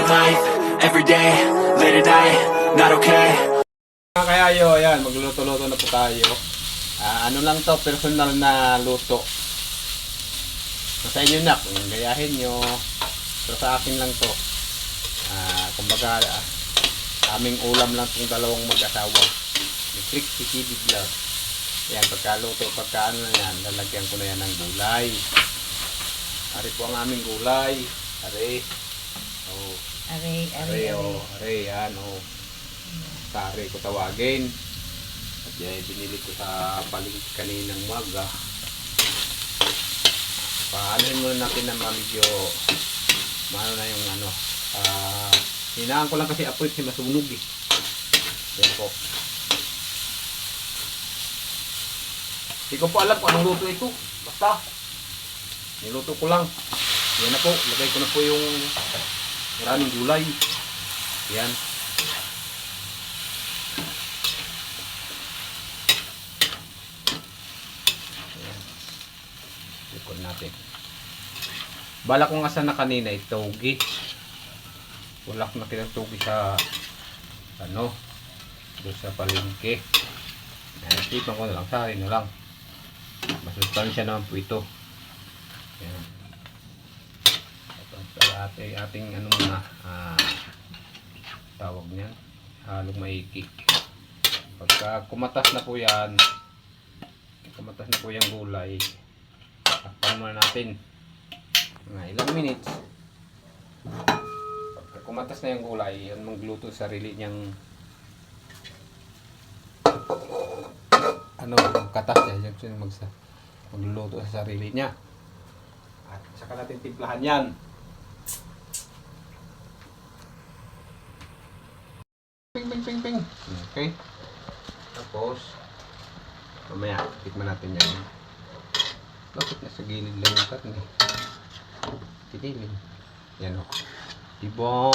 life, every day, late at night, not okay. Kaya ayan, magluluto-luto na po tayo. Ano lang to, personal na luto. Sa inyo na, kung gayahin nyo. Pero sa akin lang to. Kumbaga, aming ulam lang itong dalawang mag-asawa. Ni Trixie TV Vlog. Ayan, pagkaluto, pagkaano na yan, lalagyan ko na yan ng gulay. Ari po ang aming gulay. Ari. Oh. Ari, yan, oh. Sari ko tawagin. At yan, binili ko sa palengke kaninang umaga. Paanoin muna natin na medyo maano na yung ano. Hinaan ko lang kasi apoy kasi masunog eh. Yan po. Hindi ko po alam kung anong luto ito. Basta niluto ko lang. Yan na po. Lagay ko na po yung maraming gulay. Yan. Likod natin. Bala ko nga sana kanina itogi. Wala ko na kinatugi sa ano doon sa palengke. Nasipan ko na lang, sari na lang. Masustansya naman po ito. Yan. Ating ano muna tawag niyan, halong maigi. Pagka kumatas na po yan, kumatas na po yung gulay, takpan muna natin mga ilang minutes. Pagka kumatas na yung gulay, yan magluto sarili niyang ano, katas niya, yan magluluto sa sarili niya. At saka natin timplahan yan. Ping. Okay. Tapos mamaya tikman natin yan. Bakit nasa gilid lang yung karne? Pinilin. Yan o. Diba?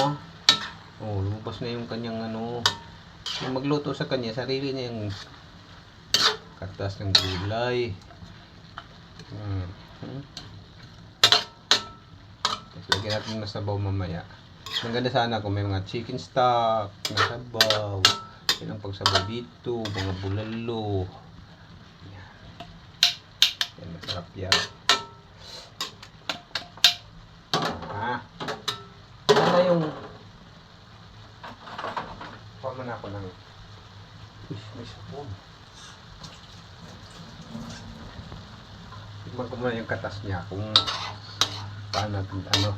Oh, lumabas na yung kanyang ano. Yung magluto sa kanya, sarili niya yung kartas ng gulay. Tapos lagyan natin na sabaw mamaya. Ang ganda sana kung may mga chicken stock na sabaw. Yan ang pagsabaw dito. Mga bulalo. Yan. Yan, masarap yan. Yan na yung forma na ako ng may sabon. Tignan ko muna yung katas niya kung paano natin ano.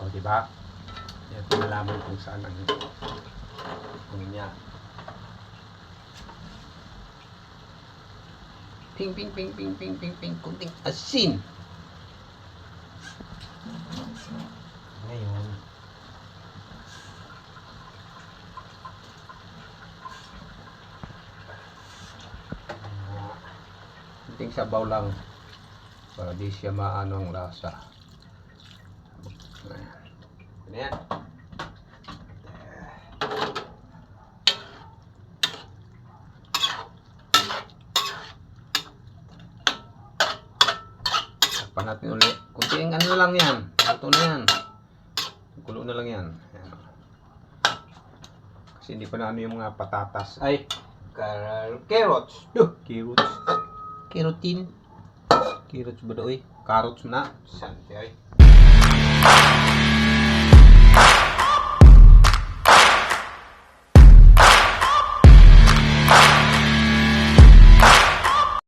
O, diba? Yan, pinalaman kung saan ang niya. Ping. Kunting asin. Ngayon. Kunting sabaw lang. Para di siya maano ang lasa. Ayan. Takpan natin ulit. Kunting ano lang yan. Ito na yan. Kulo na lang yan. Ayan. Kasi hindi pa na ano yung mga patatas. Ay, carrots. Carrots. Kerotin. Carrots ba doy? Carrots na. Santi ay.